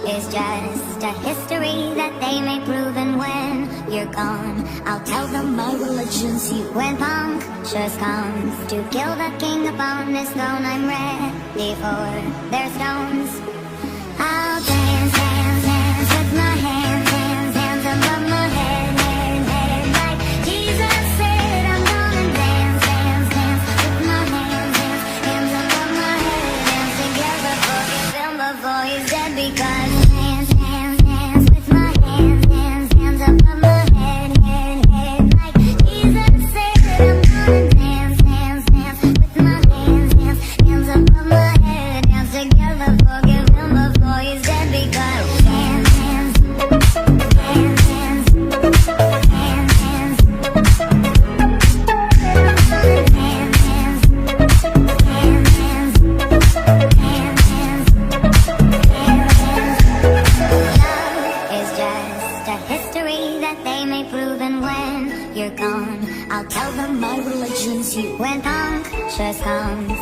is just a history that they may prove, and when you're gone, I'll tell them my religion's you. When punctures comes to kill the king upon his throne, I'm ready for their stones. I'll dance, dance, dance with my hands, hands, hands above my head, head, head, like Jesus said. I'm gonna dance, dance, dance with my hands, hands, hands above my head. Dance together, forgive him before he's dead, because dance, dance, dance with my hands, hands, hands above my head, head, head, like Jesus said. I'm gonna dance, dance, dance with my hands, hands, hands above my head. Dance together, forgive him before he's dead, because dance, dance, dance, dance, dance, dance. I'll tell them my religion's you. When punctures come